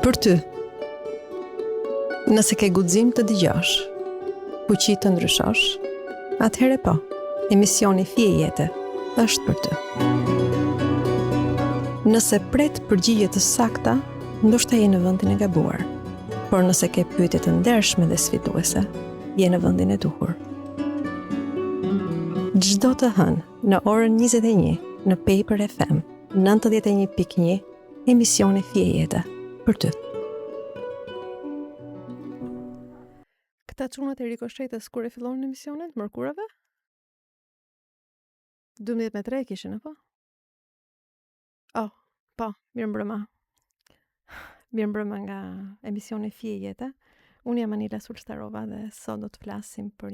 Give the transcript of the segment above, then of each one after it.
Për ty, nëse ke guxim të dëgjosh, fuqi të ndryshosh, atëherë po, emisioni Fije Jete është për ty. Nëse pret përgjigje të sakta, ndoshta je në vendin e gabuar. Por nëse ke pyetje të ndershme dhe sfiduese, je në vendin e duhur. Çdo të hënë në orën 21 në Paper FM 91.1, emisioni Fije Jete për ty. Këta çunat e rikoshetës kur e fillonin emisionet, mërkurave? 12:03 kishin, apo? Po, mirëmbrëma. Mirëmbrëma nga emisioni Fije Jete. Unë jam Anila Sulstarova dhe sot do të flasim për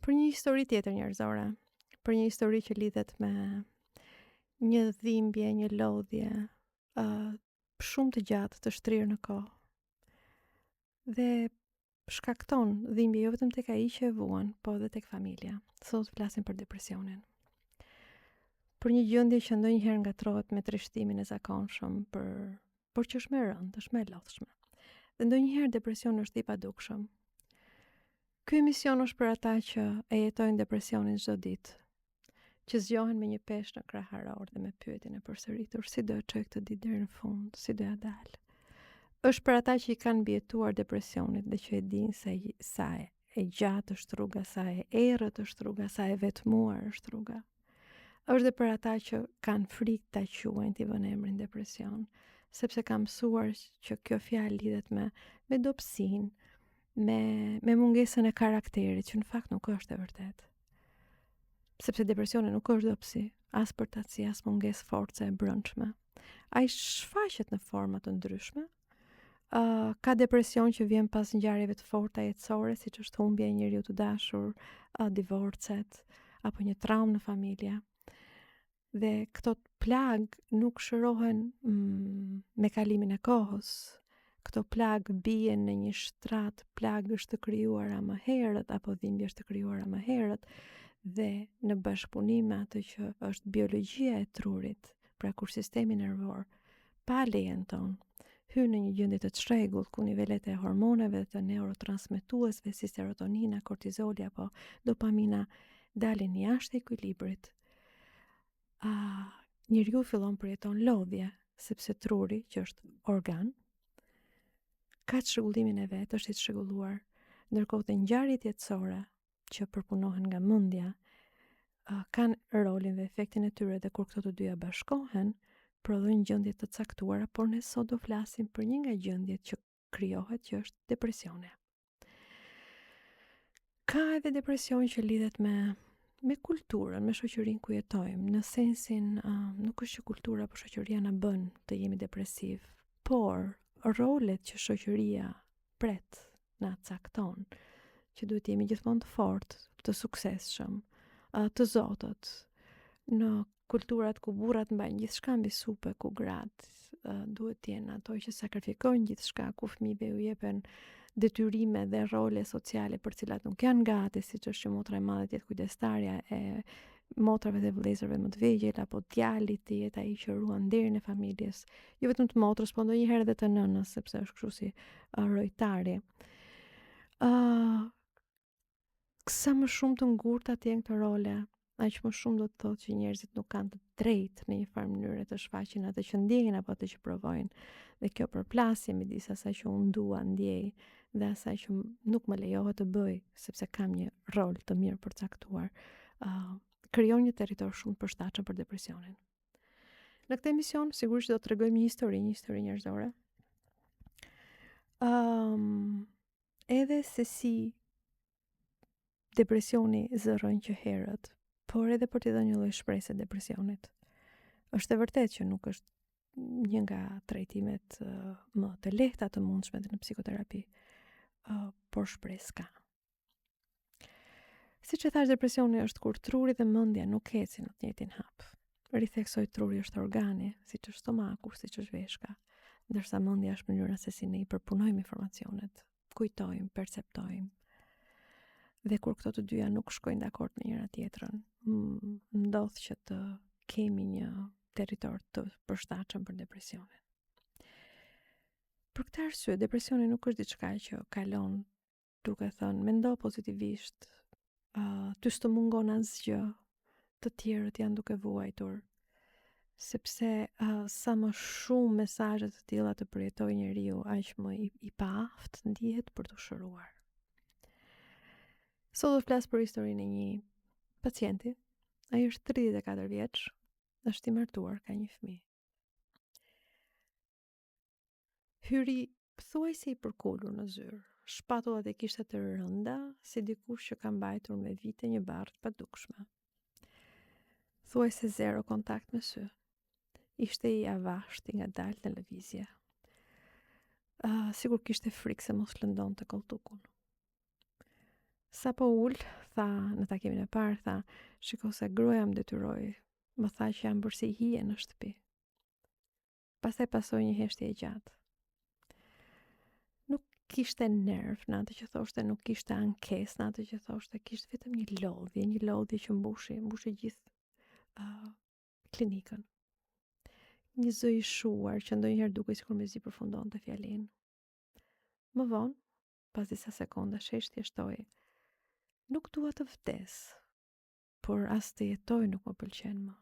një histori tjetër njerëzore, për një histori që lidhet me një dhimbje, një lodhje shumë të gjatë të shtrirë në kohë. Dhe shkakton dhimbje jo vetëm tek ai që e vuan, po edhe tek familja. Sot flasim për depresionin. Për një gjendje që ndonjëherë ngatrohet me trishtimin e zakonshëm, por që është më e rëndë, është më e lodhshme. Dhe ndonjëherë depresioni është i padukshëm. Ky emision është për ata që e jetojnë depresionin çdo ditë, që zgjohen me një peshë në kraharor dhe me pyetjen e përsëritur, si do e çoj këtë ditë deri në fund, si do ja dal. Është për ata që i kanë mbijetuar depresionit dhe që e dinë se sa e gjatë është rruga, sa e errët është rruga, sa e vetmuar është rruga. Është dhe për ata që kanë frikë ta quajnë t'i vënë emrin depresion, sepse kanë mësuar që kjo fjalë lidhet me dobësinë, me mungesën e karakterit, që në fakt nuk është e vërtetë. Sepse depresioni nuk është dobësi, as përtatësi, as mungesë force e brendshme. Ai shfaqet në forma të ndryshme. Ka depresion që vjen pas ngjarjeve të forta jetësore, siç është humbja e njeriu të dashur, divorcet apo një traumë në familje. Dhe këto plagë nuk shërohen me kalimin e kohës. Këto plagë bien në një shtrat plagësh të krijuara më herët apo dhimbjesh të krijuara më herët dhe në bashkëpunim me atë që është biologjia e trurit, pra kur sistemi nervor pa lejen tonë hyn në një gjendje të çrregullt ku nivelet e hormoneve të neurotransmetuesve si serotonina, kortizoli apo dopamina dalin jashtë ekuilibrit. Njeriu fillon përjeton lodhje, sepse truri, që është organ, ka çrregullimin e vet, është i çrregulluar, ndërkohë të ngjarjet jetësore që përpunohen nga mendja kanë rolin dhe efektin e tyre dhe kur këto të dyja bashkohen, prodhojnë gjendje të caktuara, por ne sot do flasim për një nga gjendjet që krijohet, që është depresioni. Ka edhe depresion që lidhet me kulturën, me shoqërinë ku jetojmë, në sensin nuk është që kultura apo shoqëria na bën të jemi depresiv, por rolet që shoqëria pret na cakton, që duhet jemi gjithmonë të fortë, të suksesshëm, të zotët. Në kulturat ku burrat mbajnë gjithçka mbi supe, ku gratë duhet të jenë ato që sakrifikojnë gjithçka, ku fëmijëve u jepen detyrime dhe role sociale për cilat nuk janë gati, siç është që motra e madhe të jetë kujdestarja e motrave dhe vëllezërve më të vegjël, apo djali të jetë ai që ruan nderin e familjes, jo vetëm të motrës, por ndonjëherë edhe të nënës, sepse është kështu si rojtari. Sa më shumë të ngurta të jenë këto role, aq më shumë do të thotë që njerëzit nuk kanë të drejtë në një farë mënyrë të shfaqin atë që ndjejnë apo atë që provojnë. Dhe kjo përplasje midis asaj që unë dua, ndjej dhe asaj që nuk më lejohet të bëj, sepse kam një rol të mirë përcaktuar, krijon një territor shumë të përshtatshëm për depresionin. Në këtë emision sigurisht do të tregojmë një histori njerëzore. Edhe se si depresioni zërron që herët, por edhe për t'i dhënë një lloj shpresë depresionit. Është e vërtetë që nuk është një nga trajtimet më të lehta të mundshme në psikoterapi, por shpresë ka. Siç e thash, depresioni është kur truri dhe mendja nuk ecin në të njëjtin hap. Ritheksoj, truri është organi, siç është stomaku, siç është veshka, ndërsa mendja është mënyra se si ne i përpunojmë informacionet, kujtojmë, perceptojmë. Dhe kur këto të dyja nuk shkojnë dakord me njëra tjetrën, ndodh që të kemi një territor të përshtatshëm për depresionin. Për këtë arsye, depresioni nuk është diçka që kalon duke thënë mendo pozitivisht, ty s'të mungon asgjë, të tjerët janë duke vuajtur, sepse sa më shumë mesazhe të tilla të përjetoj njeriu, aq më i paaft ndihet për të shëruar. Sot do të flas për historinë e një pacienti. Ai është 34 vjeç, është i martuar, ka një fëmijë. Hyri thuajse i përkulur në zyrë, shpatullat e kishte të rënda, si dikush që ka mbajtur me vite një barë të padukshme. Thuajse zero kontakt me sy. Ishte i avashti nga dalë në lëvizje. Sigur kishte frikë se mos lëndon të koltukun. Sa po ullë, tha në takimin e parë, tha, shiko se gruaja më detyroi, më tha që jam bërë si hije në shtëpi. Pastaj pasoi një heshtje e gjatë. Nuk kishte nerv në atë që thoshte, nuk kishte ankesë në atë që thoshte, kishte vetëm një lodhje që mbushi gjithë klinikën. Një zë i shuar që ndonjëherë dukej sikur mezi përfundonte fjalinë. Më vonë, pas disa sekondash, heshtja shtoi: nuk dua të vdes, por as të jetoj nuk më pëlqen më.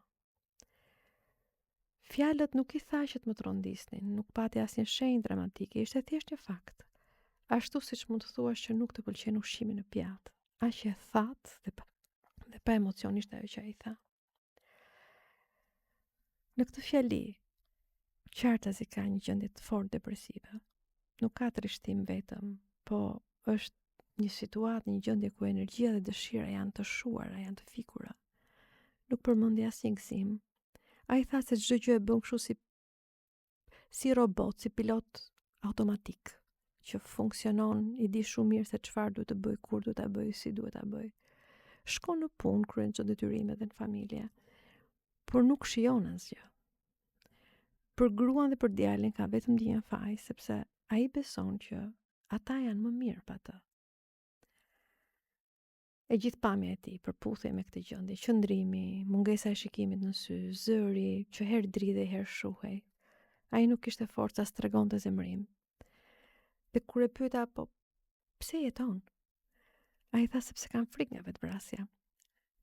Fjalët nuk i tha që të më trondisnin, nuk pati asnjë shenjë dramatike, ishte thjesht një fakt. Ashtu siç mund të thuash që nuk të pëlqen ushqimi në pjatë, aq e thatë dhe pa emocion ishte ajo që ai tha. Në këtë fjali, qartazi ka një gjendje të fortë depresive. Nuk ka trishtim vetëm, po është një situatë, një gjendje ku energjia dhe dëshira janë të shuara, janë të fikura. Nuk përmendi asnjë gëzim. Ai tha se çdo gjë e bën kështu si robot, si pilot automatik, që funksionon, i di shumë mirë se çfarë duhet të bëj, kur duhet ta bëj, si duhet ta bëj. Shkon në punë, kryen çdo detyrime dhe në familje, por nuk shijon asgjë. Për gruan dhe për djalin ka vetëm ndjenjë faj, sepse ai beson që ata janë më mirë pa të. E gjithë pamja e tij përputhej me këtë gjendje, qëndrimi, mungesa e shikimit në sy, zëri që herë dridhej herë shuhej. Ai nuk kishte forca as tregonte zemrim. Dhe kur e pyeta, po pse jeton? Ai tha sepse kam frikë nga vetvrasja.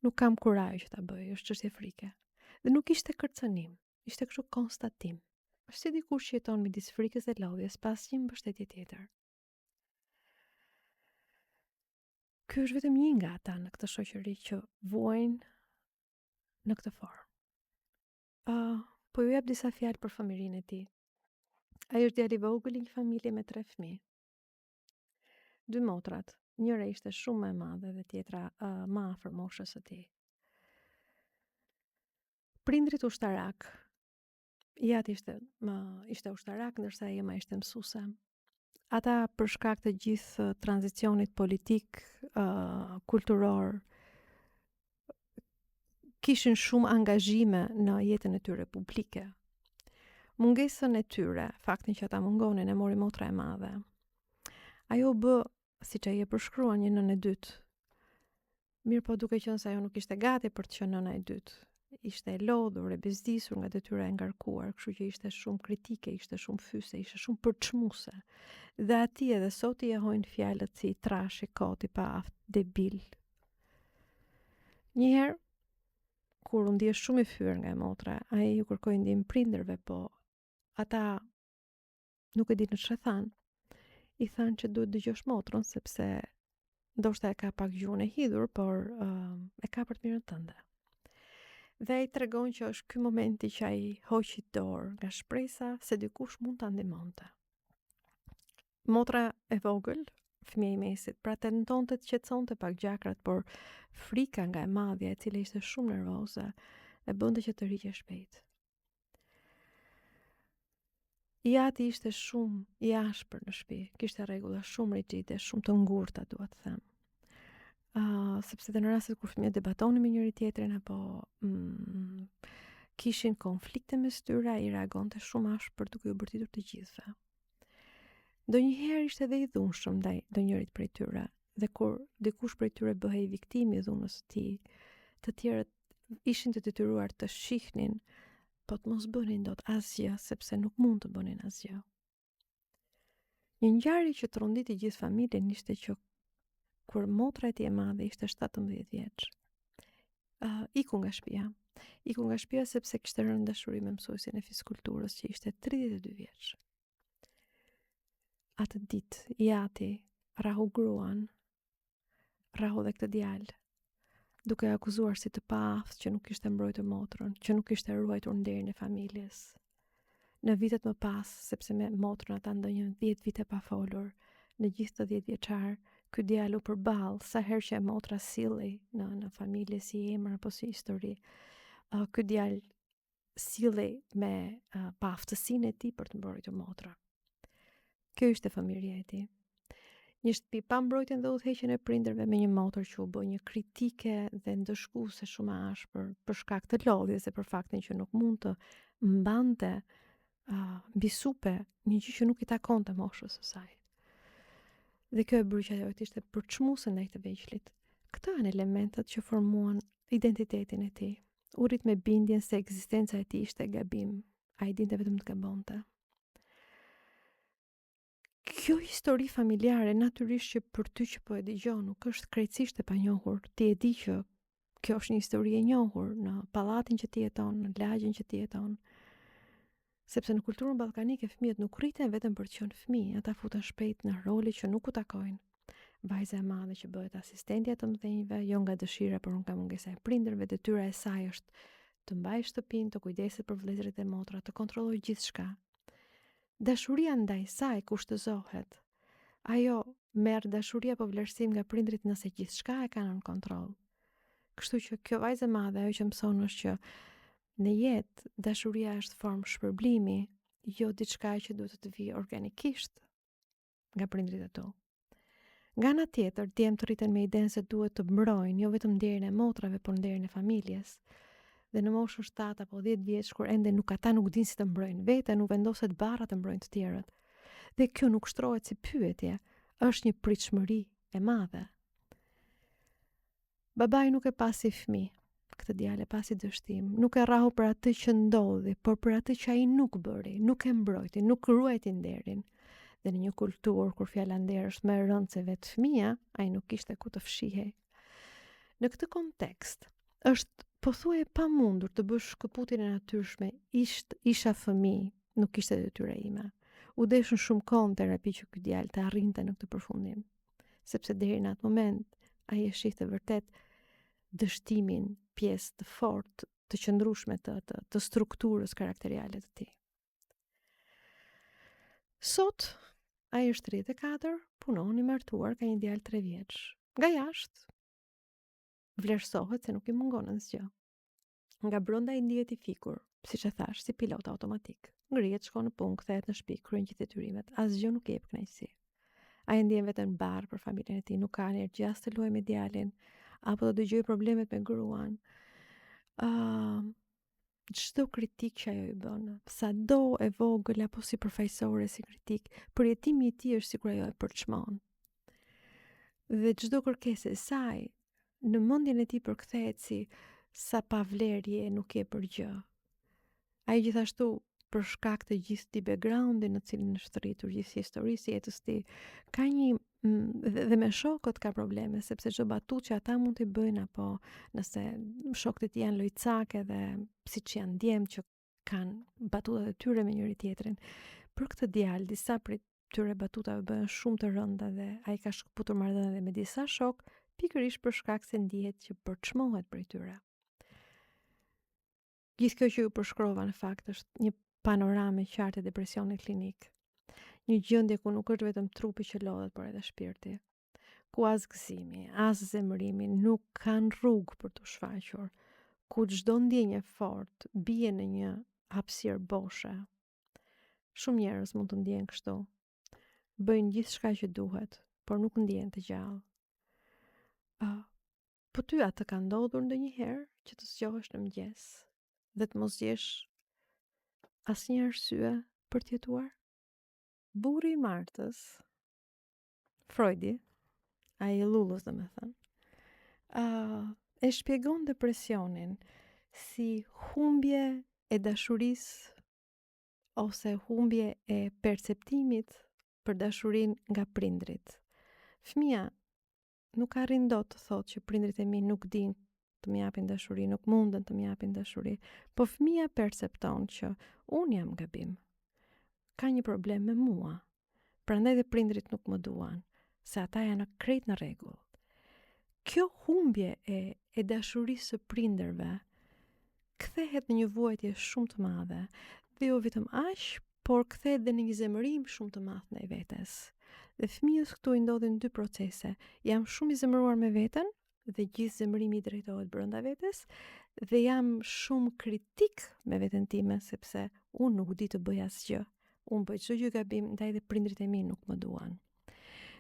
Nuk kam kurajë që ta bëj, është çështje frike. Dhe nuk ishte kërcënim, ishte kështu konstatim. Është si dikush që jeton midis frikës dhe lodhjes pa asnjë mbështetje tjetër. Ky është vetëm një nga ata në këtë shoqëri që vuajnë në këtë formë. Po ju jap disa fjalë për fëmijërinë e tij. Ai është djalë i vogël i një familje me 3 fëmijë. 2 motrat, njëra ishte shumë më e madhe dhe tjetra më afër moshës së tij. Prindrit ushtarak. Jati ishte ushtarak, ndërsa ema ishte mësuese. Ata për shkak të gjithë tranzicionit politik, kulturor, kishin shumë angazhime në jetën e tyre publike. Mungesën e tyre, faktin që ata mungonin, e mori motra e madhe. Ajo bë, siç ai e përshkruan, një nënë e dytë. Mirë po duke qenë se ajo nuk ishte gati për të qenë nëna e dytë. Ishte e lodhur, e bezdisur nga detyra e ngarkuar, kështu që ishte shumë kritike, ishte shumë fyse, ishte shumë përçmuese. Dhe ati edhe sot i jahojnë fjalët si trash, i kot, i paaft, debil. Njëherë, kur u ndje shumë i fyer nga e motra, ai ju kërkoi ndihmë prindërve, po ata nuk e dinë ç'e thanë. I thanë që duhet dëgjosh motrën, sepse ndoshta e ka pak gjuhën e hidhur, por e ka për të mirën tënde. Dhe ai tregon që është ky momenti që ai hoqi dorë nga shpresa se dikush mund ta ndihmonte. Motra e vogël, fëmia i mesit, pra tentonte të qetësonte pak gjakrat, por frika nga e madhja, e cila ishte shumë nervoze, e bënte që të riqe shpejt. Jati ishte shumë i ashpër në shtëpi, kishte rregulla shumë rigjide, shumë të ngurta, dua të them. Sepse dhe në rastet kur fëmijët debatonin me njëri tjetrin apo kishin konflikte mes tyre, ai reagonte shumë ashpër duke u bërtitur të gjithëve. Ndonjëherë ishte edhe i dhunshëm ndaj njërit prej tyre, dhe kur dikush prej tyre bëhej viktimi i dhunës së tij, të tjerët ishin të detyruar të shihnin, po të mos bënin dot asgjë, sepse nuk mund të bënin asgjë. Një ngjarje që tronditi gjithë familjen ishte që kur motra e tij e madhe ishte 17 vjeç, iku nga shtëpia. Iku nga shtëpia sepse kishte rënë në dashuri me mësuesin e fizikulturës që ishte 32 vjeç. Atë ditë i ati rahu gruan, rahu dhe këtë djalë, duke akuzuar si të paaftët që nuk kishte mbrojtur motrën, që nuk kishte ruajtur nderin e familjes. Në vitet më pas, sepse me motrën ata ndonjë 10 vite pa folur, në gjithë të 10 vjeçar, ky djalë u përball sa herë që motra silli në familje si emër apo si histori. Ky djalë silli me paaftësinë e tij për të mbrojtur motrën. Kjo ishte familja e tij. Një shtëpi pa mbrojtjen dhe udhëheqjen e prindërve me një motër që u bë një kritike dhe ndëshkuese shumë e ashpër për shkak të lodhjes e për faktin që nuk mund të mbante mbi supe një gjë që nuk i takonte moshës së saj. Dhe kjo e bëri që ajo të ishte përçmuese ndaj të veçlit. Këto janë elementet që formuan identitetin e tij. U rrit me bindjen se ekzistenca e tij ishte gabim. Ai dinte vetëm të gabonte. Kjo histori familjare natyrisht që për ty që po e dëgjon nuk është krejtësisht e panjohur. Ti e di që kjo është një histori e njohur në pallatin që ti jeton, në lagjen që ti jeton. Sepse në kulturën ballkanike fëmijët nuk rriten vetëm për të qenë fëmijë, ata futen shpejt në role që nuk u takojnë. Vajza e madhe që bëhet asistentja të mëdhenjve, jo nga dëshira, por nga mungesa e prindërve, detyra e saj është të mbajë shtëpinë, të kujdeset për vëllezërit e motra, të kontrollojë gjithçka. Dashuria ndaj saj kushtëzohet. Ajo merr dashuri apo vlerësim nga prindrit nëse gjithçka e ka nën kontroll. Kështu që kjo vajzë e madhe ajo që mëson është që në jetë dashuria është formë shpërblimi, jo diçka që duhet të vijë organikisht nga prindrit e tu. Nga ana tjetër, djemt rriten me idenë se duhet të mbrojnë jo vetëm nderin e motrave, por nderin e familjes. Dhe në moshën 7 apo 10 vjeç kur ende ata nuk dinë si të mbrojnë veten, nuk vendoset barra të mbrojnë të tjerët. Dhe kjo nuk shtrohet si pyetje, është një pritshmëri e madhe. Babai nuk e pasi fëmijë, këtë djalë e pasi dështim, nuk e rrahu për atë që ndodhi, por për atë që ai nuk bëri, nuk e mbrojti, nuk ruajti nderin. Dhe në një kulturë kur fjala nder është më e rëndë se vetë fëmia, ai nuk kishte ku të fshihej. Në këtë kontekst, është pothuaj e pamundur të bësh shkëputjen e natyrshme, isha fëmijë, nuk ishte detyra ime. U deshën shumë kohë në terapi që ky djalë të arrinte në këtë përfundim, sepse deri në atë moment ai e shihte vërtet dështimin pjesë të fortë, të qëndrueshme të strukturës karakteriale të tij. Sot ai është 34, punon i martuar, ka një djalë 3 vjeç. Nga jashtë vlerësohet se nuk i mungon asgjë. Nga brenda i ndihet i fikur, siç e thash, si pilot automatik. Ngrihet, shkon në punë, kthehet në shtëpi, kryen gjithë detyrimet. Asgjë nuk i jep kënaqësi. Ai ndjen veten barë për familjen e tij, nuk ka energji as të luajë me djalin, apo të dëgjojë problemet me gruan. Çdo kritik që ajo i bën, sado e vogël apo si përfaqësore si kritik, përjetimi i tij është sikur ajo e përçmon. Dhe çdo kërkesë e saj në mendjen e tij përkthehet si sa pavlerje nuk je për gjë. Ai gjithashtu për shkak të gjithë këtij background-i në cilin është rritur, gjithë historisë jetës së tij, ka një dhe me shokët ka probleme, sepse çdo batutë që ata mund t'i bëjnë, apo nëse shokët e tij janë lojcake dhe siç janë djemt që kanë batutat e tyre me njëri tjetrin, për këtë djalë disa prej tyre batutave bëhen shumë të rënda dhe ai ka shkëputur marrëdhënie me disa shok pikërisht për shkak se ndihet që përçmohet prej tyre. Gjithë kjo që ju përshkrova në fakt është një panoramë e qartë e depresionit klinik. Një gjendje ku nuk është vetëm trupi që lodhet, por edhe shpirti. Ku as gëzimi, as zemërimi nuk kanë rrugë për të shfaqur. Ku çdo ndjenjë fort bie në një hapësirë boshe. Shumë njerëz mund të ndjejnë kështu. Bëjnë gjithçka që duhet, por nuk ndjehen të gjallë. Po ty atë ka ndodhur ndonjëherë që të zgjohesh në mëngjes dhe të mos gjesh asnjë arsye për të jetuar? Burri i Martës, Freudi, ai i lullës domethënë, e shpjegon depresionin si humbje e dashurisë ose humbje e perceptimit për dashurinë nga prindrit. Fëmia nuk arrin dot të thotë që prindrit e mi nuk din të më japin dashuri, nuk munden të më japin dashuri, po fëmia percepton që unë jam gabim. Ka një problem me mua. Prandaj dhe prindrit nuk më duan, se ata janë krejt në rregull. Kjo humbje e dashurisë së prindërve kthehet në një vuajtje shumë të madhe, dhe jo vetëm aq, por kthehet dhe në një zemërim shumë të madh ndaj vetes. Dhe fëmijës këtu i ndodhin dy procese. Jam shumë i zemëruar me veten dhe gjithë zemërimi i drejtohet brenda vetes, dhe jam shumë kritik me veten time sepse unë nuk di të bëj asgjë. Unë bëj çdo gjë gabim, ndaj dhe prindrit e mi nuk më duan.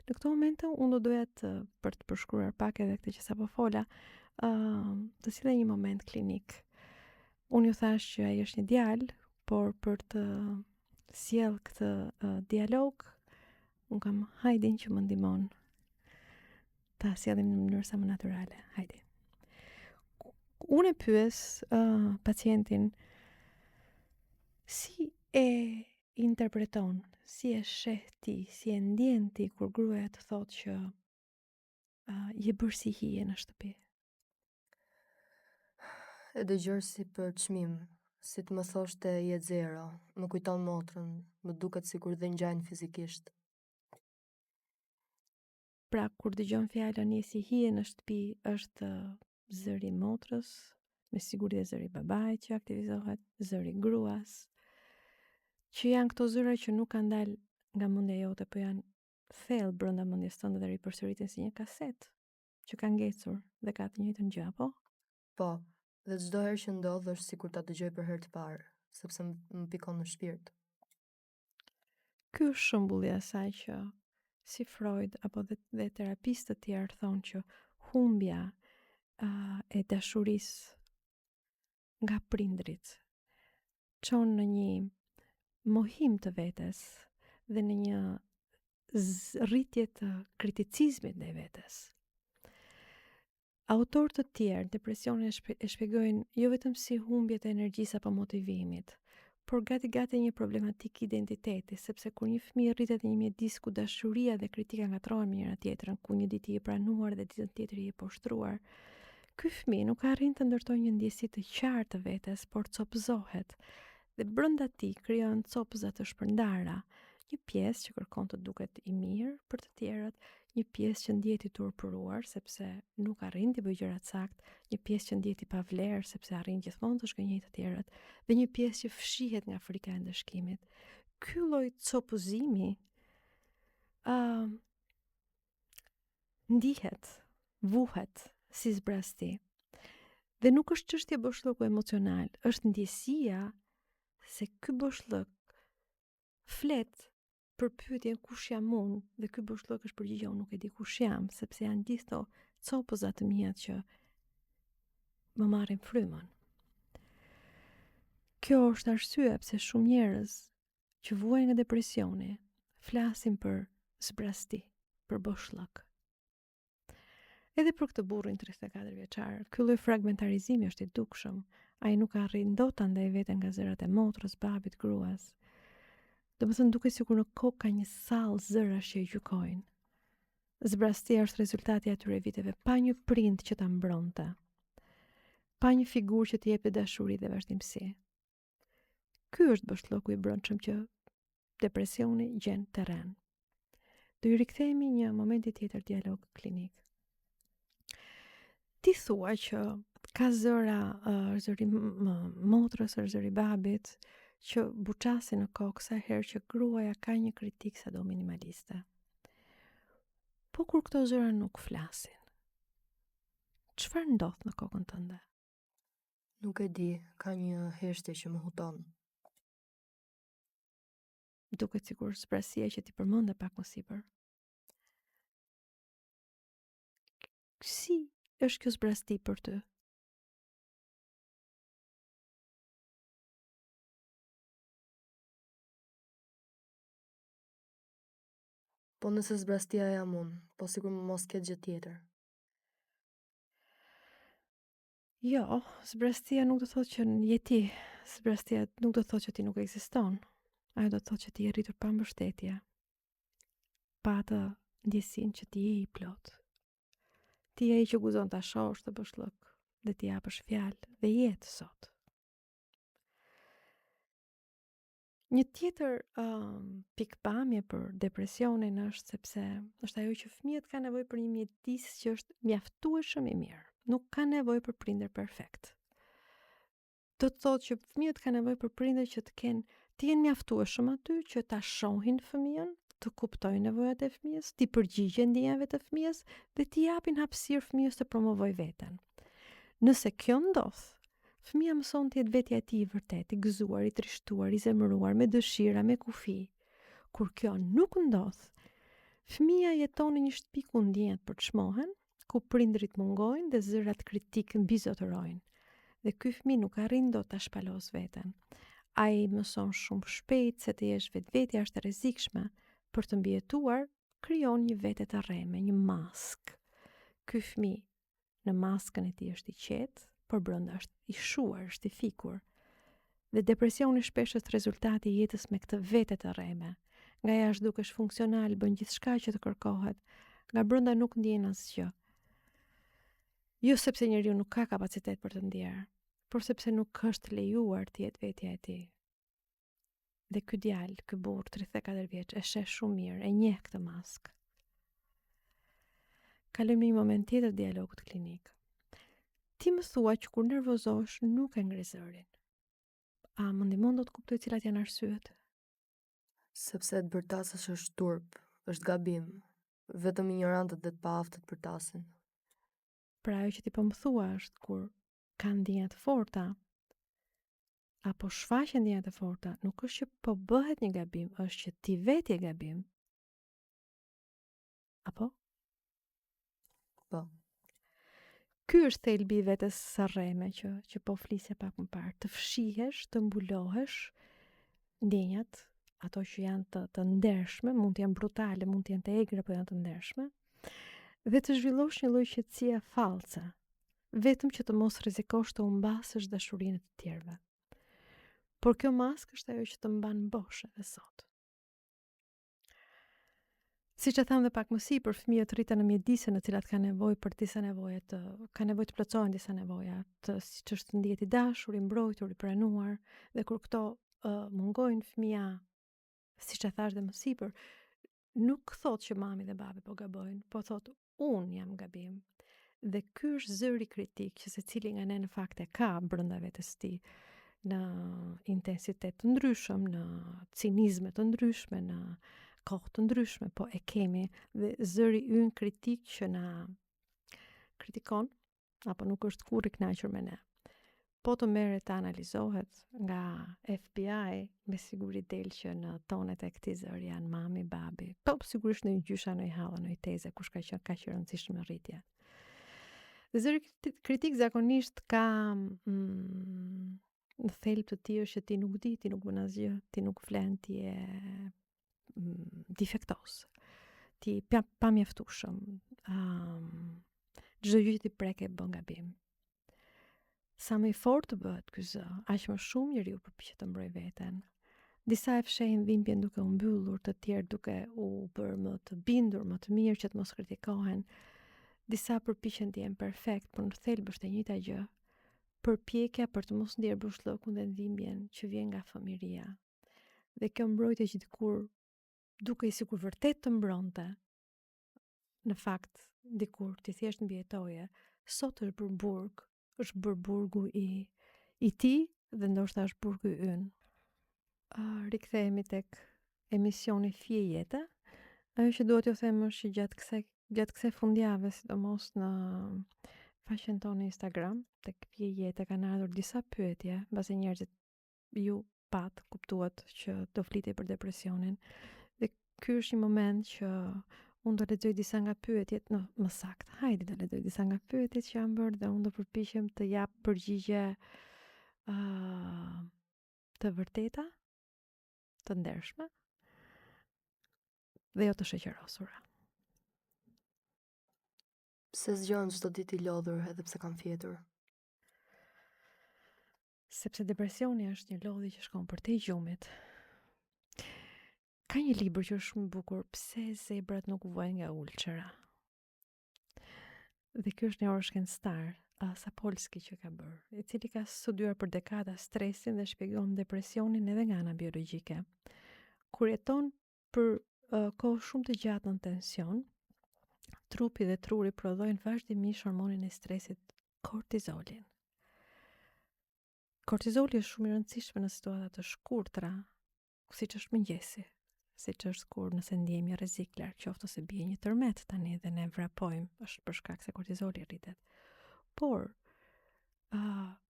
Në këto momente unë do doja për të përshkruar pak edhe këtë që sapo fola, të sillej një moment klinik. Unë ju thash që ai është një djalë, por për të sjell këtë dialog, unë kam Hajdin që më ndihmon ta sjellim në mënyrë sa më natyrale. Hajde. Unë e pyes pacientin si e interpreton, si e sheh ti, si e ndjen ti kur gruaja të thotë që je bërë si hije në shtëpi. E dëgjoj si për çmim, si të më thoshte je zero, më kujton motrën, më duket sikur dhe ngjajnë fizikisht. Pra, kur dëgjon fjalën je si hije në shtëpi, është zëri motrës, me siguri dhe zëri babait që aktivizohet, zëri gruas, që janë këto zëra që nuk kanë dalë nga mendja jote, po janë thellë brenda mendjes tënde dhe ripërsëriten si një kaset që ka ngecur dhe ka të njëjtën gjë, po? Po, dhe çdo herë që ndodh është sikur ta dëgjoj për herë të parë, sepse më pikon në shpirt. Ky është shembulli i asaj që si Freud apo dhe terapistët të tjerë thonë që humbja e dashurisë nga prindrit çon në një mohim të vetes dhe në një rritje të kriticizmit ndaj vetes. Autorë të tjerë depresionin e shpjegojnë jo vetëm si humbje të energjisë apo motivimit, por gati një problematik identiteti, sepse kur një fëmijë rritet në një mjedis ku dashuria dhe kritika ngatrohen me njëra tjetrën, ku një ditë i e pranuar dhe ditën tjetër i e poshtruar, ky fëmijë nuk arrin të ndërtojë një ndjesi të qartë të vetes, por copëzohet dhe brenda tij krijohen copëza të shpërndara, një pjesë që kërkon të duket i mirë për të tjerët, një pjesë që ndjehet i turpëruar sepse nuk arrin të bëjë gjërat saktë, një pjesë që ndjehet i pavlerë sepse arrin gjithmonë të shkënjejë të tjerët, dhe një pjesë që fshihet nga frika e ndëshkimit. Ky lloj copëzimi ndihet, vuhet si zbrasti. Dhe nuk është çështje boshllëku emocional, është ndjesia se ky boshllëk flet për pyetjen kush jam unë, dhe ky boshllëk është përgjigje unë nuk e di kush jam, sepse janë gjithë to copëza të mia që më marrin frymën. Kjo është arsyeja pse shumë njerëz që vuajnë nga depresioni flasin për zbrasti, për boshllëk. Edhe për këtë burrin 34 vjeçar, ky lloj fragmentarizimi është i dukshëm. Ai nuk arrin dot ta ndaj veten nga zërat e motrës, babit, gruas. Domethënë duket sikur në kokë ka një sallë zërash që e gjykojnë. Zbrastia është rezultati i atyre viteve pa një prind që ta mbronte, pa një figurë që t'i jepte dashuri dhe vazhdimsi. Ky është boshllëku i brendshëm që depresioni gjen terren. Do i rikthehemi një momenti tjetër dialog klinik. Ti thua që ka zëra, zëri motrës, zëri babit, që buçasin në kokë sa herë që gruaja ka një kritik sado minimaliste. Po kur këto zëra nuk flasin, çfarë ndodh në kokën tënde? Nuk e di, ka një heshtje që më huton. Duket sikur zbrasia që ti përmende pak më sipër. Si është kjo zbrasti për ty? Po nëse zbrastia jam unë, po sikur mos ketë gjë tjetër. Jo, zbrastia nuk do të thotë që je ti. Zbrastia nuk do të thotë që ti nuk ekziston. Ajo do të thotë që ti je rritur pa mbështetje. pa të ndjesin që ti je i plot. Ti je i që guzon të shosh të bësh llok dhe ti japësh fjalë dhe jetë sot. Një tjetër pikpamje për depresionin është sepse është ajo që fëmijët kanë nevojë për një mjedis që është mjaftueshëm i mirë. Nuk kanë nevojë për prindër perfekt. Do të thotë që fëmijët kanë nevojë për prindër që të jenë mjaftueshëm aty, që ta shohin fëmijën, të kuptojnë nevojat e fëmijës, t'i përgjigjen ndjenjave të fëmijës dhe t'i japin hapësirë fëmijës të promovojë veten. Nëse kjo ndodh, fëmija mëson të jetë vetja e tij i vërtet, i gëzuar, i trishtuar, i zemëruar, me dëshira, me kufi. Kur kjo nuk ndodh, fëmija jeton në një shtëpi ku ndjenjat përçmohen, ku prindrit mungojnë dhe zërat kritik mbizotërojnë. Dhe ky fëmijë nuk arrin dot ta shpalos veten. Ai mëson shumë shpejt se të jesh vetvetja është e rrezikshme. Për të mbijetuar, krijon një vete të rreme, një maskë. Ky fëmijë në maskën e tij është i qetë, por brenda është i shuar, është i fikur. Dhe depresioni shpesh është rezultati i jetës me këtë vete të rreme. Nga jashtë dukesh funksional, bën gjithçka që të kërkohet, nga brenda nuk ndjen asgjë. Jo sepse njeriu nuk ka kapacitet për të ndjerë, por sepse nuk është lejuar të jetë vetja e tij. Dhe ky djalë, ky burr 34 vjeç, e sheh shumë mirë, e njeh këtë maskë. Kalojmë në një moment tjetër dialogut klinik. Ti më thua që kur nervozosh nuk e ngre zërin. A më ndihmon do të kuptoj cilat janë arsyet? Sepse të bërtasësh është turp, është gabim. Vetëm ignorantët dhe të paaftët bërtasin. Pra ajo që ti po më thua është kur kanë ndjenja të forta, apo shfaqen ndjenja të forta, nuk është që po bëhet një gabim, është që ti vetë je gabim. Apo? Po. Ky është thelbi i vetes së rreme që po flisja pak më parë. Të fshihesh, të mbulohesh ndjenjat, ato që janë të ndershme, mund të janë brutale, mund të janë të egra, po janë të ndershme, dhe të zhvillosh një lloj qetësie fallce, vetëm që të mos rrezikosh të humbasësh dashurinë e të tjerëve. Por kjo maskë është ajo që të mban bosh edhe sot. Siç e tham dhe pak më sipër, fëmijët rriten në mjedise në cilat kanë nevojë për disa nevoja kanë nevojë të plotësohen disa nevoja, siç është ndihet i dashur, i mbrojtur, i pranuar, dhe kur këto mungojnë, fëmia, siç e thash dhe më sipër, nuk thot që mami dhe babi po gabojnë, po thot unë jam gabim. Dhe ky është zëri kritik që secili nga ne në fakt e ka brenda vetes tij, në intensitet të ndryshëm, në cinizme të ndryshme, në kohë të ndryshme, po e kemi, dhe zëri ynë kritik që na kritikon, apo nuk është kurrë i kënaqur me ne. Po të merret të analizohet nga FBI, me siguri del që në tonet e këtij zëri janë mami, babi, po sigurisht në një gjysha, në një hallë, në një teze, kush ka qenë kaq i rëndësishëm në rritje. Dhe zëri kritik zakonisht ka në thelb të tij është që ti nuk di, ti nuk bën asgjë, ti nuk flen, ti je defektos, ti pa mjaftueshëm, çdo gjë që ti prek e bën gabim. Sa më i fortë bëhet ky zë, aq më shumë njeriu përpiqet të mbrojë veten. Disa e fshehin dhimbjen duke u mbyllur, të tjerë duke u bërë më të bindur, më të mirë që të mos kritikohen. Disa përpiqen të jenë perfekt, por në thelb është e njëjta gjë. Përpjekja për të mos ndier bushllëkun dhe dhimbjen që vjen nga fëmiria. Dhe kjo mbrojtje që dikur dukej sikur vërtet të mbronte, në fakt dikur ti thjesht mbijetoje, sot është bërë burg, është bërë burgu i ti dhe ndoshta është burgu i ynë. Rikthehemi tek emisioni Fije Jete. Ajo që duhet t'ju them është që gjatë kësaj fundjave, sidomos në faqen tonë Instagram, tek Fije Jete kanë ardhur disa pyetje, mbasi njerëzit ju pat kuptuat që do flitej për depresionin. Dhe ky është një moment që unë do lexoj disa nga pyetjet, më saktë, hajde do lexoj disa nga pyetjet që janë bërë dhe unë do përpiqem të jap përgjigje të vërteta, të ndershme dhe jo të shoqërosura. Pse zgjon çdo ditë i lodhur edhe pse kam fjetur? Sepse depresioni është një lodhje që shkon përtej gjumit. Ka një libër që është shumë i bukur, Pse zebrat nuk vojnë nga ulçera. Dhe kjo është një neuroshkencëtar, Sapolsky që ka bërë, i cili ka studiuar për dekada stresin dhe shpjegon depresionin edhe nga ana biologjike. Kur jeton për kohë shumë të gjatë në tension, trupi dhe truri prodhojnë vazhdimisht hormonin e stresit, kortizolin. Kortizoli është shumë i rëndësishëm në situata të shkurtra, siç është mëngjesi, siç është kur nëse ndjejmë një rrezik larg, qoftë ose bie një tërmet tani dhe ne vrapojmë, është për shkak se kortizoli rritet. Por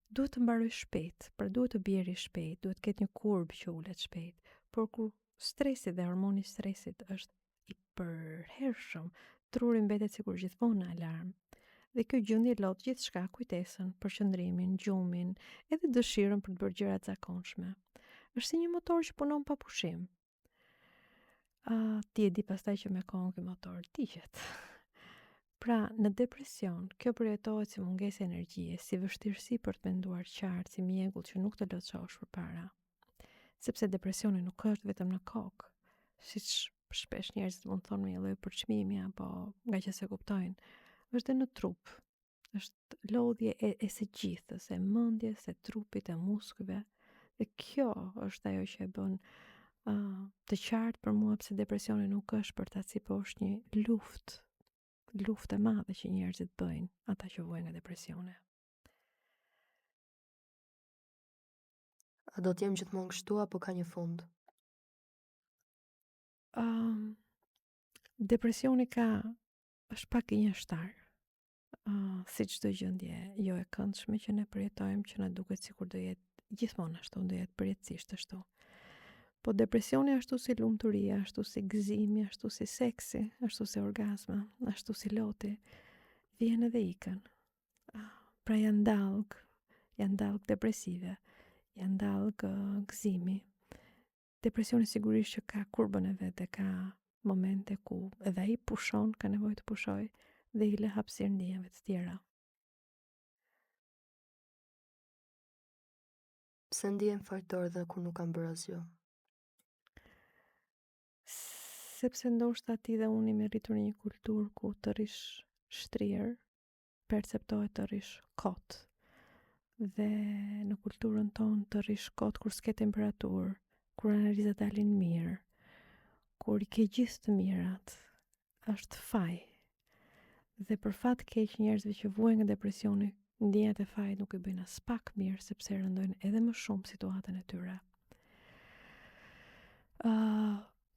duhet të mbaroj shpejt, pra duhet të bjeri shpejt, duhet të ketë një kurbë që ulet shpejt. Por kur stresi dhe hormoni i stresit është i përhershëm, truri mbetet sikur gjithmonë në alarm. Dhe kjo gjendje lot gjithçka, kujtesën, përqendrimin, gjumin, edhe dëshirën për të bërë gjëra të zakonshme. Është si një motor që punon pa pushim. Ti e di pastaj që me kohën ky motor digjet. Pra, në depresion, kjo përjetohet si mungesë energjie, si vështirësi për të menduar qartë, si mjegull që nuk të lë të shohësh përpara. Sepse depresioni nuk është vetëm në kokë, siç shpesh njerëzit mund të thonë me një lloj përçmimi apo nga që se kuptojnë, është në trup. Është lodhje e së gjithës, e mendjes, e trupit, e muskujve. Dhe kjo është ajo që e bën të qartë për mua pse depresioni nuk është për ta si po është një luftë e madhe që njerëzit bëjnë, ata që vojnë nga depresione. A do të jem gjithmonë kështu apo ka një fund? Depresioni është pak gënjeshtar. Si çdo gjendje jo e këndshme që ne përjetojmë, që na duket sikur do jetë gjithmonë ashtu, do jetë përjetësisht ashtu. Po depresioni ashtu si lumturia, ashtu si gëzimi, ashtu si seksi, ashtu si orgazma, ashtu si loti, vjen edhe ikën. Pra janë dalg depresive, janë dalg gëzimi. Depresioni sigurisht që ka kurbën e vet, ka momente ku edhe ai pushon, ka nevojë të pushoj dhe i lë hapësirë ndjenjave të tjera. Pse ndihem fajtor dhe kur nuk kam bërë asgjë? Sepse ndoshta ti dhe unë jemi rritur në një kulturë ku të rish shtrirë perceptohet të rish kot. Dhe në kulturën tonë të rish kot kur s'ke temperaturë, kur analizat dalin mirë, kur i ke gjithë të mirat, është faj. Dhe për fat keq njerëzve që vuajnë nga depresioni, ndjenjat e fajit nuk i bëjnë as pak mirë sepse rëndojnë edhe më shumë situatën e tyre.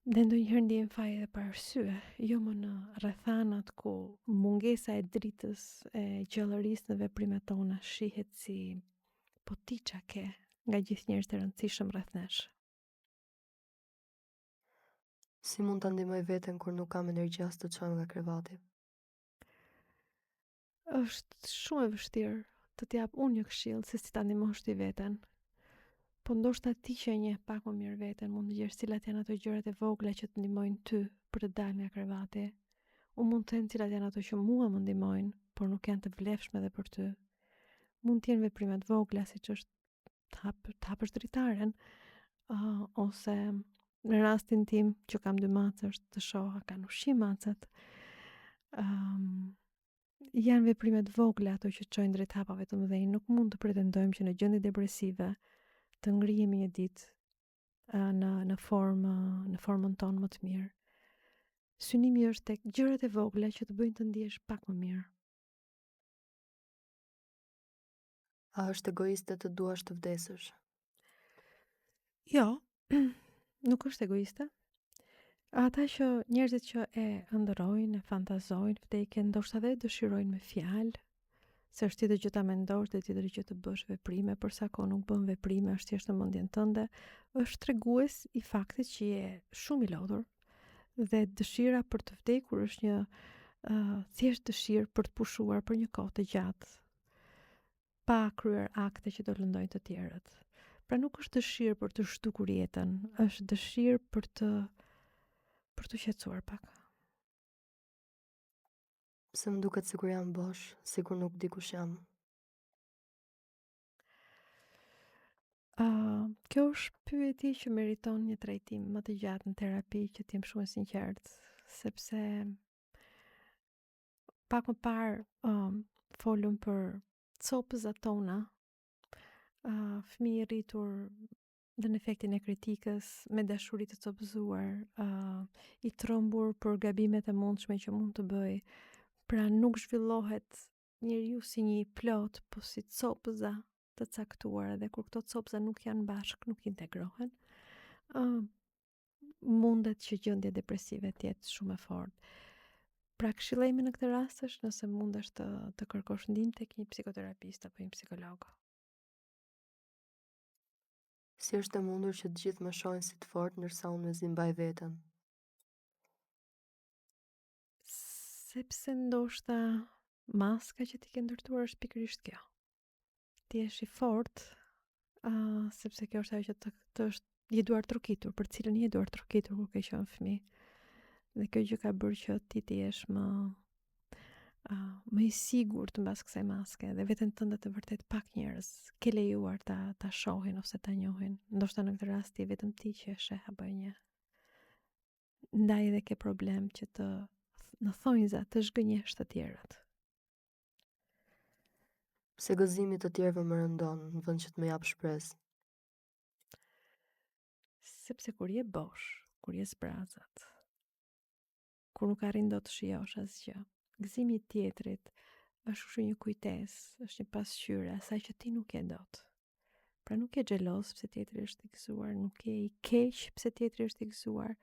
Dhe ndonjëherë ndjen faj edhe pa arsye, jo më në rrethanat ku mungesa e dritës, e gjallërisë në veprimet tona shihet si po ti qa ke nga gjithë njerëz të rëndësishëm rreth nesh. Si mund ta ndihmoj veten kur nuk kam energji as të çojmë nga krevati? Është shumë e vështirë të t'jap unë një këshill se si ta ndihmosh ti veten. Po ndoshta ti që e njeh pak më mirë veten, mund të gjesh cilat janë ato gjërat e vogla që të ndihmojnë ty për të dalë nga krevati. Unë mund të them cilat janë ato që mua më ndihmojnë, por nuk janë të vlefshme edhe për ty. Mund të jenë veprimet vogla, siç është të hapësh dritaren, ose në rastin tim që kam 2 maca është të shoh a kanë ushqim macat. Janë veprimet vogla ato që çojnë drejt hapave të mëdhenj. Nuk mund të pretendojmë që në gjendje depresive të ngrihemi një ditë në formën tonë më të mirë. Synimi është tek gjërat e vogla që të bëjnë të ndihesh pak më mirë. A është egoiste të duash të vdesësh? Jo, nuk është egoiste. Ata që njerëzit që e ëndërrojnë, e fantazojnë vdekjen, ndoshta edhe dëshirojnë me fjalë, se është tjetër gjë ta mendosh dhe tjetër gjë të bësh veprime, për sa kohë nuk bën veprime, është thjesht në mendjen tënde, është tregues i faktit që je shumë i lodhur dhe dëshira për të vdekur është një thjesht dëshirë për të pushuar për një kohë të gjatë, pa kryer akte që do lëndojnë të tjerët. Pra nuk është dëshirë për të zhdukur jetën, është dëshirë për të qetësuar pak. Pse më duket sikur jam bosh, sikur nuk di kush jam? Kjo është pyetje që meriton një trajtim më të gjatë në terapi, që t'jem shumë e sinqert, sepse pak më parë folëm për copëzat tona, fëmijë rritur dhe në efektin e kritikës, me dashuri të copëzuar, i trombur për gabimet e mundshme që mund të bëj. Pra nuk zhvillohet njeriu si një plot, po si copëza të caktuara, dhe kur këto copëza nuk janë bashkë, nuk integrohen, mundet që gjendja depresive të jetë shumë e fortë. Pra këshillimi në këtë rast është nëse mundesh të kërkosh ndihmë tek një psikoterapist apo një psikolog. Si është e mundur që të gjithë më shohin si të fortë ndërsa unë mezi mbaj veten? Sepse ndoshta maska që ti ke ndërtuar është pikërisht kjo. Ti je i fortë, sepse kjo është ajo që të është je duar trokitur, për cilën je duar trokitur kur ke qenë fëmijë. Dhe kjo gjë ka bërë që ti të jesh më i sigurt mbas kësaj maske, dhe veten tënde të vërtet pak njerëz ke lejuar ta shohin ose ta njohin. Ndoshta në këtë rast je vetëm ti që e sheh apo një. Ndaj edhe ke problem që të në thonjza të zhgënjesh të tjerët. Pse gëzimi të tjerëve më rëndon në vend që të më jap shpresë? Sepse kur je bosh, kur je zbrazat, kur nuk arrin dot të shijosh asgjë, gëzimi i tjetrit është kështu një kujtesë, është një pasqyrë asaj që ti nuk je dot. Pra nuk je xheloz pse tjetri është i gëzuar, nuk je i keq pse tjetri është i gëzuar.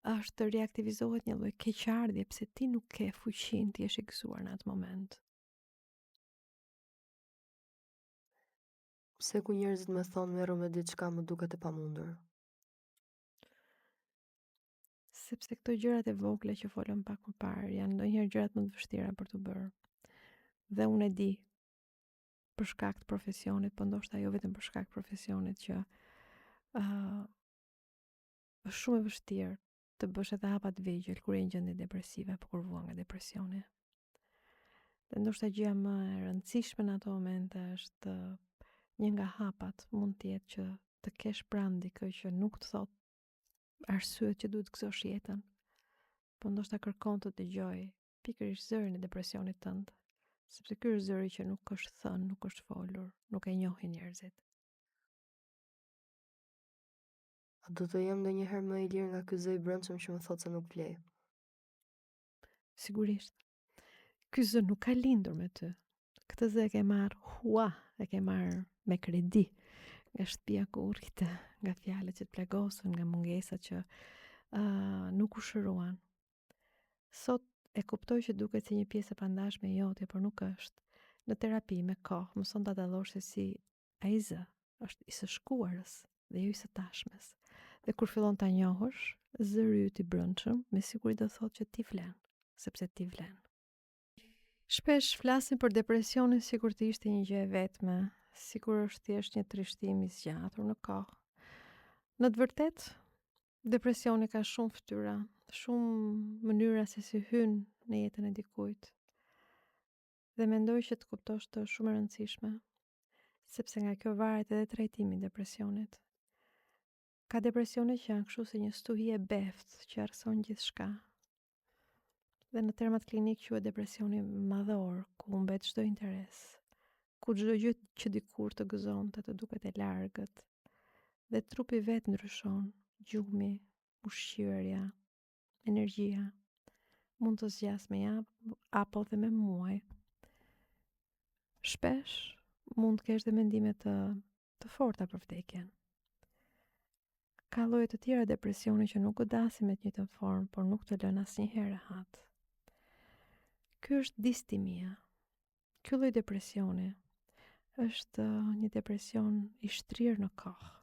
Është reaktivizohet një lloj keqardhje pse ti nuk ke fuqinë të jesh i gëzuar në atë moment. Pse ku njerëzit më thonë merru me diçka më duket e pamundur? Sepse këto gjërat e vogla që folëm pak më parë janë ndonjëherë gjërat më të vështira për të bërë. Dhe unë e di, për shkak të profesionit, po ndoshta jo vetëm për shkak të profesionit, që është shumë e vështirë të bësh edhe hapa të vegjël kur je në gjendje depresive apo kur vuan nga depresioni. Dhe ndoshta gjëja më e rëndësishme në ato momente është një nga hapat mund të jetë që të kesh pranë dikë që nuk të thot arsyet që duhet të gëzosh jetën, po ndoshta kërkon të dëgjoj pikërisht zërin e depresionit tënd, sepse ky është zëri që nuk është thënë, nuk është folur, nuk e njohin njerëzit. A do të jem ndonjëherë më i lirë nga ky zë i brendshëm që më thotë se nuk vlej? Sigurisht. Ky zë nuk ka lindur me ty. Këtë zë e ke marrë e ke marrë me kredi, nga shtëpia ku urrite, nga fjalët që të plagosën, nga mungesat që nuk u shëruan. Sot e kuptoj që duket si një pjesë e pandashme jote, por nuk është. Në terapi me kohë mëson ta dallosh se si ai zë është i së shkuarës dhe jo i së tashmes. Dhe kur fillon ta njohësh, zëri yt i brendshëm me siguri do thotë që ti vlen, sepse ti vlen. Shpesh flasim për depresionin sikur të ishte një gjë e vetme, sikur është thjesht një trishtim i zgjatur në kohë. Në të vërtetë, depresioni ka shumë fytyra, shumë mënyra se si hyn në jetën e dikujt. Dhe mendoj që të kuptosh të shumë e rëndësishme, sepse nga kjo varet edhe trajtimi i depresionit. Ka depresione që janë kështu si një stuhi e beftë që arson gjithçka. Dhe në termat klinik quhet depresioni madhor, ku humbet çdo interes, ku çdo gjë që dikur të gëzonte të duket e largët, dhe trupi vet ndryshon, gjumi, ushqyerja, energjia, mund të zgjas me javë apo dhe me muaj. Shpesh mund të kesh dhe mendime të forta për vdekjen. Ka lloje të tjera depresioni që nuk godasin me të njëjtën formë, por nuk të lën asnjëherë rehat. Ky është distimia. Ky lloj depresioni është një depresion i shtrirë në kohë.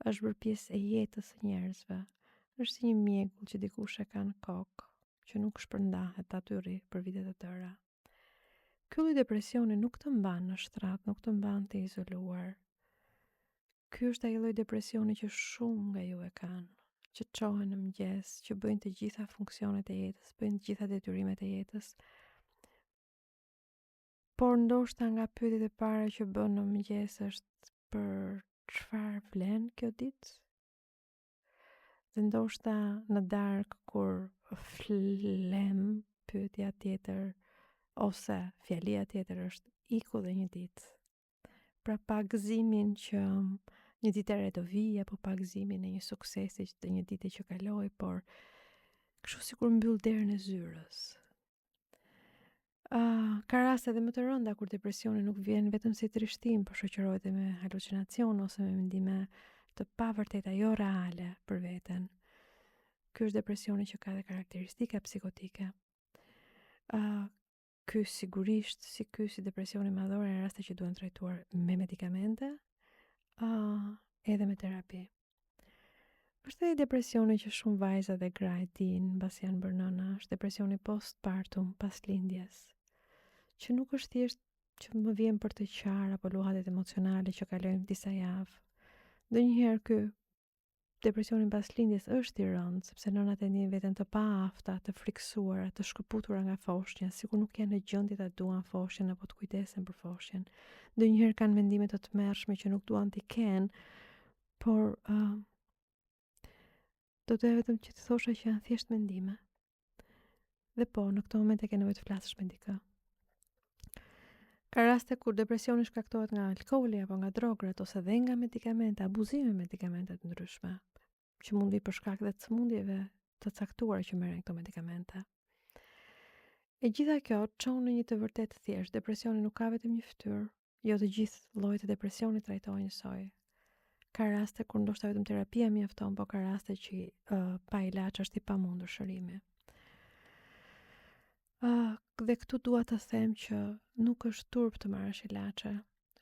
Është bërë pjesë e jetës së njerëzve. Është si një mjegull që dikush e ka në kokë, që nuk shpërndahet aty rri për vite të tëra. Ky lloj depresioni nuk të mban në shtrat, nuk të mban të izoluar. Ky është ai lloj depresioni që shumë nga ju e kanë, që çohen në mëngjes, që bëjnë të gjitha funksionet e jetës, bëjnë të gjitha detyrimet e jetës. Por ndoshta nga pyetjet e para që bën në mëngjes është për çfarë vlen kjo ditë. Dhe ndoshta në darkë kur flem pyetja tjetër ose fjalia tjetër është iku dhe një ditë. Pra pa gëzimin që një ditë e re do vijë, apo pa gëzimin e një suksesi të një dite që kaloi, por kështu sikur mbyll derën e zyrës. Ka raste edhe më të rënda kur depresioni nuk vjen vetëm si trishtim, por shoqërohet me halucinacion ose me mendime të pavërteta jo reale për veten. Ky është depresioni që ka dhe karakteristika psikotike. Ky sigurisht, si depresioni madhor, në raste që duhen trajtuar me medikamente, edhe me terapi. Është edhe depresioni që shumë vajza dhe gra e dinë mbas janë bërë nëna, është depresioni postpartum, pas lindjes, që nuk është thjesht që më vjen për të qarë apo luhatet emocionale që kalojmë disa javë. Ndonjëherë ky depresioni pas lindjes është i rëndë, sepse nënat e ndiejnë veten të paafta, të friksuara, të shkëputura nga foshnja, sikur nuk janë në gjendje ta duan foshnjën apo të kujdesen për foshnjën. Ndonjëherë kanë mendime të tmerrshme që nuk duan t'i kenë, por do doja vetëm që të thosha që janë thjesht mendime. Dhe po, në këto momente ke nevojë të flasësh me dikë. Ka raste kur depresioni shkaktohet nga alkooli apo nga drograt ose dhe nga medikamente, abuzimi me medikamente të ndryshme, që mund vi për shkak dhe të sëmundjeve të caktuara që merren këto medikamente. E gjitha kjo çon në një të vërtetë thjesht, depresioni nuk ka vetëm një fytyrë, jo të gjithë llojet e depresionit trajtohen njësoj. Ka raste kur ndoshta vetëm terapia mjafton, por ka raste që pa ilaç është i pamundur shërimi. Dhe këtu dua të them që nuk është turp të marrësh ilaçe.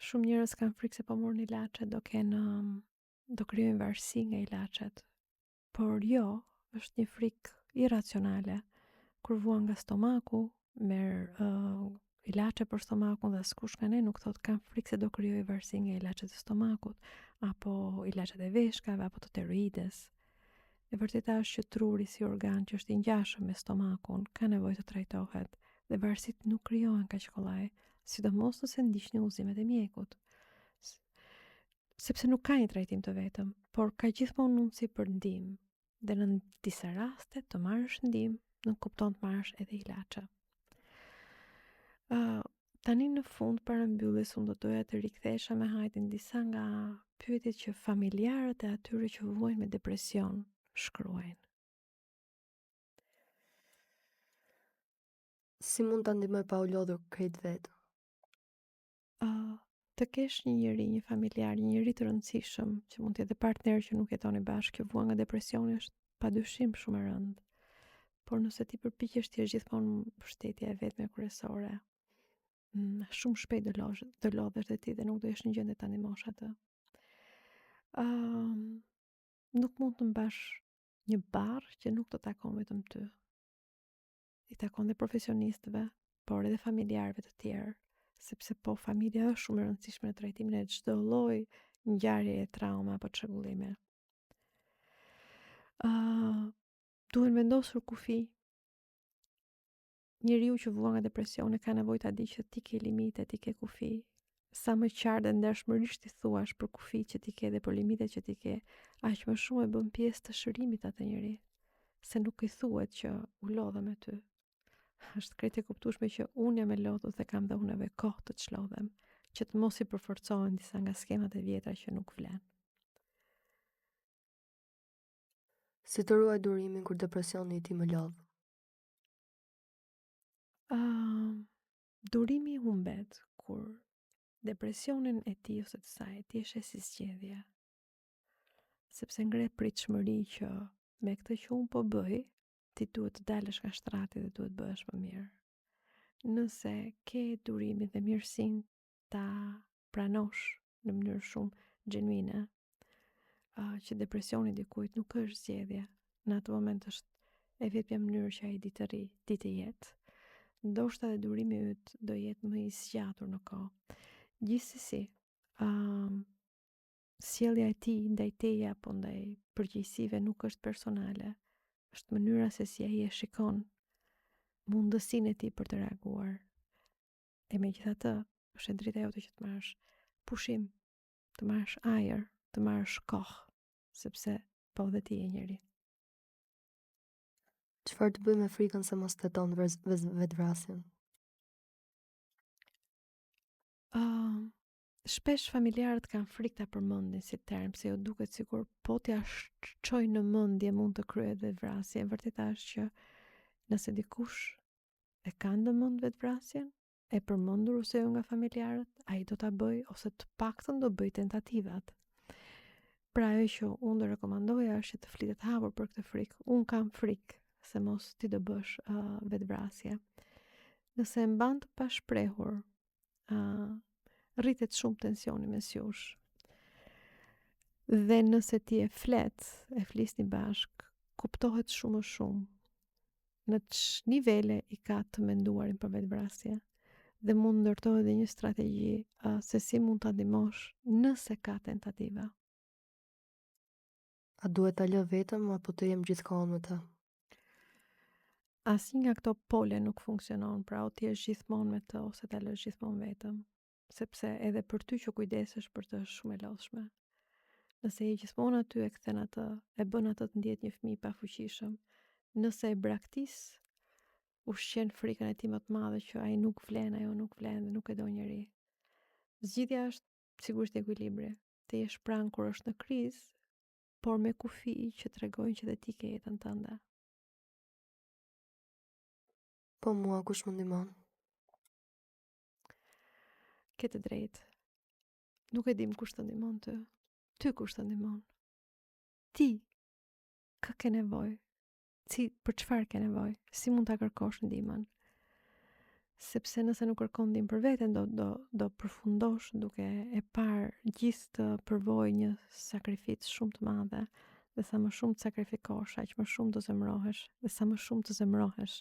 Shumë njerëz kanë frikë se po marrin ilaçe do krijojnë varësi nga ilaçet. Por jo, është një frikë iracionale. Kur vuan nga stomaku, merr ilaçe për stomakun dhe askush nga ne nuk thotë kam frikë se do krijoj varësi nga ilaçet e stomakut, apo ilaçet e veshkave, apo të tiroides. E vërteta është që truri si organ që është i ngjashëm me stomakun ka nevojë të trajtohet dhe varësitë nuk krijohen kaq kollaj, sidomos nëse ndiqni udhëzimet e mjekut. Sepse nuk ka një trajtim të vetëm, por ka gjithmonë mundësi për ndihmë. Dhe në disa raste të marrësh ndihmë nuk kupton të marrësh edhe ilaçe. Tani në fund para mbylljes unë do doja të rikthesha me hajtin disa nga pyetjet që familjarët e atyre që vuajnë me depresion shkruajnë. Si mund ta ndihmoj pa u lodhur krejt vetë? Të kesh një njeri, një familjar, një njeri të rëndësishëm, që mund të jetë partner që nuk jetoni bashkë, që vuan nga depresioni është padyshim shumë e rëndë. Por nëse ti përpiqesh ti është gjithmonë mbështetja e vetme kryesore, shumë shpejt do lodhesh dhe ti dhe nuk do jesh në gjendje ta ndihmosh atë. Nuk mund të mbash një barr që nuk të takon vetëm ty. I takon dhe profesionistëve, por edhe familjarëve të tjerë, sepse po familja është shumë e rëndësishme në trajtimin e çdo lloji ngjarjeje, trauma apo çrregullimi. Duhen vendosur kufi. Njeriu që vuan nga depresioni ka nevojë ta di që ti ke limite, ti ke kufi. Sa më qartë dhe ndershmërisht i thuash për kufit që ti ke dhe për limitet që ti ke, aq më shumë e bën pjesë të shërimit atë njeri. Se nuk i thuhet që u lodha me ty. Është krejt e kuptueshme që unë jam e lodhur dhe kam dhe unë nevojë kohë të çlodhem, që të mos i përforcohen disa nga skemat e vjetra që nuk vlen. Si të ruaj durimin kur depresioni i ti më lodh? Durimi humbet kur depresionin e ti ose të saj ti e sheh si zgjedhje. Sepse ngre pritshmëri që me këtë që unë po bëj, ti duhet të dalësh nga shtrati dhe duhet bëhesh më mirë. Nëse ke durimin dhe mirësinë ta pranosh në mënyrë shumë gjenuine, që depresioni dikujt nuk është zgjedhje, në atë moment është e vetmja mënyrë që ai ditë rri, ditë jetë. Ndoshta dhe durimi yt do jetë më i zgjatur në kohë. Gjithsesi, sjellja e tij ndaj teje apo ndaj përgjegjësive nuk është personale. Është mënyra se si ai e shikon mundësinë e tij për të reaguar. E megjithatë, është e drejta jote që të marrësh pushim, të marrësh ajër, të marrësh kohë, sepse po dhe ti je njëri. Çfarë të bëj me frikën se mos teton vetvrasjen? Shpesh familjarët kanë frikë ta përmendin si term, se jo duket sikur po t'ja çojnë në mendje mund të kryhet vetvrasje. E vërteta është që nëse dikush e ka ndëmend vetvrasjen, e përmendur ose jo nga familjarët, ai do ta bëj ose të paktën do bëj tentativat. Pra ajo që unë do rekomandoja është që të flitet hapur për këtë frikë. Unë kam frikë se mos ti do bësh vetvrasje. Nëse e mban të pashprehur, rritet shumë tensioni mes jush. Dhe nëse ti e flisni bashk, kuptohet shumë më shumë në nivele i ka të menduarin për vetvrasje dhe mund ndërtohet edhe një strategji se si mund ta ndihmosh nëse ka tentativa. A duhet ta lë vetëm apo të jem gjithkohon me të? Asnjë nga këto pole nuk funksionon, pra o ti je gjithmonë me të ose ta lësh gjithmonë vetëm, sepse edhe për ty që kujdesesh për të është shumë e lodhshme. Nëse je gjithmonë aty e kthen atë, e bën atë të ndihet një fëmijë pa fuqishëm. Nëse e braktis, ushqen frikën e tij më të madhe që ai nuk vlen, ajo nuk vlen dhe nuk e do njëri. Zgjidhja është sigurisht ekuilibri. Të jesh pranë kur është në krizë, por me kufi që tregojnë që dhe ti ke jetën tënde. Po mua kush më ndihmon? Ke të drejtë. Nuk e dim kush të ndihmon ty. Ty kush të ndihmon? Ti kë ke nevojë? Për çfarë ke nevojë? Si mund ta kërkosh ndihmën? Sepse nëse nuk kërkon ndihmë për veten, do përfundosh duke e parë gjithë të përvojë një sakrificë shumë të madhe. Dhe sa më shumë të sakrifikosh, aq më shumë do zemrohesh. Dhe sa më shumë të zemrohesh,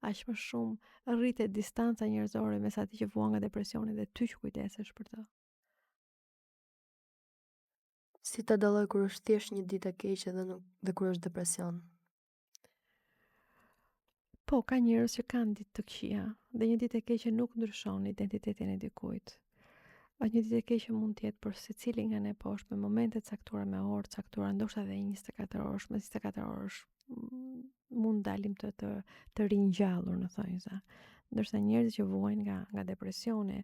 aq më shumë rritet distanca njerëzore mes atij që vuan nga depresioni dhe ty që kujdesesh për të. Si ta dalloj kur është thjesht një ditë e keqe dhe kur është depresion? Po, ka njerëz që kanë ditë të këqija dhe një ditë e keqe nuk ndryshon identitetin e dikujt. Një ditë e keqe mund të jetë për secilin nga ne, po është me momente të caktuara, me orë të caktuara, ndoshta edhe 24 orësh, me 24 orësh mund dalim të ringjallur në thonjza. Ndërsa njerëzit që vuajnë nga depresioni,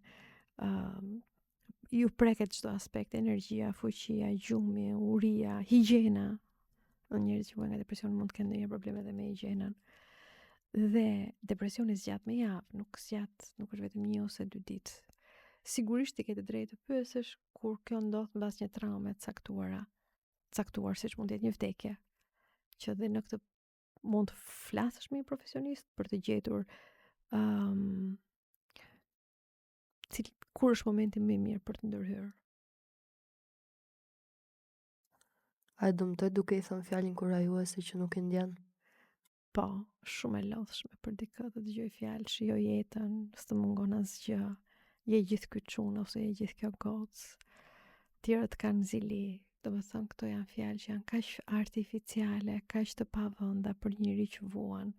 ju preket çdo aspekt, energjia, fuqia, gjumi, uria, higjiena. Njerëzit që vuajnë nga depresioni mund të kenë ndonjë probleme edhe me higjienën. Dhe depresioni zgjat me javë, nuk është vetëm 1 ose 2 ditë. Sigurisht i ke të drejtë të pyesësh kur kjo ndodh mbas një traume të caktuar siç mund të jetë një vdekje, që dhe në këtë mund të flasësh me një profesionist për të gjetur kur është momenti më i mirë për të ndërhyrë. A e dëmtoj duke i thënë fjalën kurajuese që nuk e ndjen? Po, shumë e lodhshme për dikë të dëgjoj fjalë, shijoj jetën, s'të mungon asgjë, je gjithë ky çun ose je gjithë kjo gocë. Tjerët kanë zili, domethënë këto janë fjalë që janë kaq artificiale, kaq të pavënda për njëri që vuan.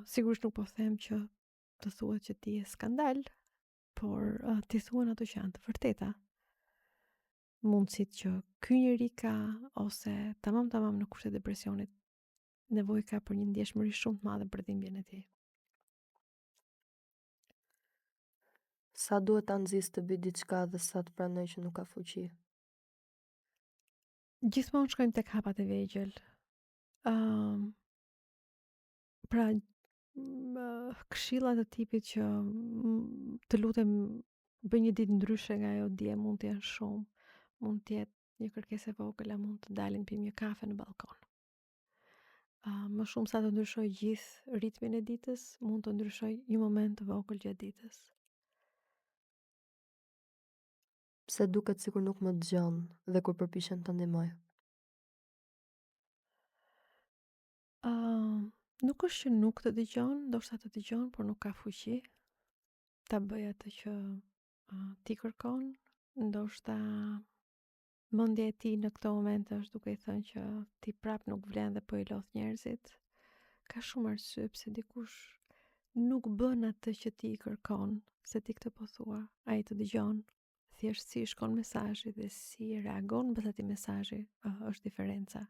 Sigurisht nuk po them që të thuhet që ti je skandal, por ti thuhen ato që janë të vërteta. Mundësit që ky njeri ka ose tamam në kushte depresionit, nevojë ka për një ndjeshmëri shumë të madhe për dhimbjen e tij. Sa duhet ta nxjis të bëj diçka dhe sa të pranoj që nuk ka fuqi? Gjithmonë shkojmë tek hapat e vegjël. Pra këshilla të tipit që të lutem bëj një ditë ndryshe nga ajo dje mund të jenë shumë. Mund të jetë një kërkesë e vogël, mund të dalim pim një kafe në balkon. Më shumë sa të ndryshoj gjithë ritmin e ditës, mund të ndryshoj një moment të vogël gjatë ditës. Pse duket sikur nuk më dëgjon dhe kur përpiqem të ndihmoj? Nuk është që nuk të dëgjon, ndoshta të dëgjon, por nuk ka fuqi ta bëj atë që ti kërkon. Ndoshta mendja e tij në këto momente është duke i thënë që ti prap nuk vlen dhe po i lodh njerëzit. Ka shumë arsye pse dikush nuk bën atë që ti i kërkon, se ti këtë po thua. Ai të dëgjon, thjesht si shkon mesazhi dhe si reagon pas atij mesazhi është diferenca.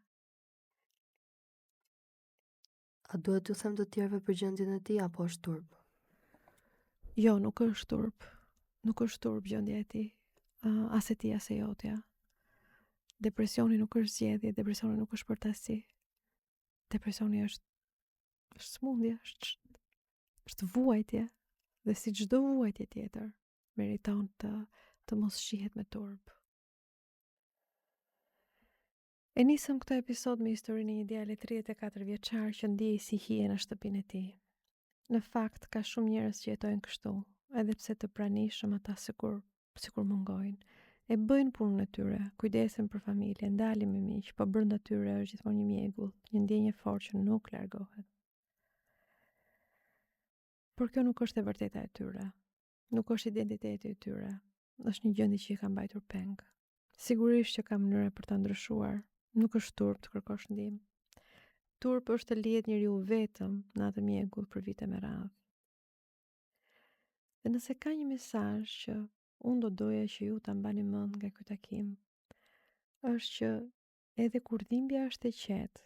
A duhet t'u them të tjerëve për gjendjen e tij apo është turp? Jo, nuk është turp. Nuk është turp gjendja e tij. As e tij as e jotja. Depresioni nuk është zgjedhje, depresioni nuk është përtasi. Depresioni është smundje, është vuajtje. Dhe si çdo vuajtje tjetër, meriton të mos shihet me turp. E nisëm këtë episod me historinë e një djale 34 vjeçar që ndiej si hije në shtëpinë e tij. Në fakt, ka shumë njerëz që jetojnë kështu, edhe pse të pranishëm ata sikur mungojnë. E bëjnë punën e tyre, kujdesen për familjen, dalin me miq, po brenda tyre është gjithmonë një mjegull, një ndjenjë fortë që nuk largohet. Por kjo nuk është e vërteta e tyre. Nuk është identiteti i tyre. Është një gjendje që i ka mbajtur peng. Sigurisht që ka mënyra për ta ndryshuar. Nuk është turp të kërkosh ndihmë. Turp është të lihet njeriu vetëm në atë mjegull për vite me radhë. Dhe nëse ka një mesazh që unë do doja që ju ta mbani mend nga ky takim, është që edhe kur dhimbja është e qetë,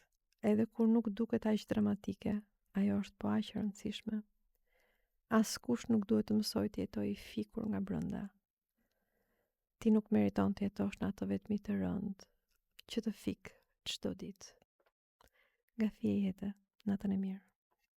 edhe kur nuk duket aq dramatike, ajo është po aq e rëndësishme. Askush nuk duhet të mësoj të jetoj i fikur nga brenda. Ti nuk meriton të jetosh në ato vetmi të rënd që të fik çdo ditë. Nga Fije Jete, natën e mirë.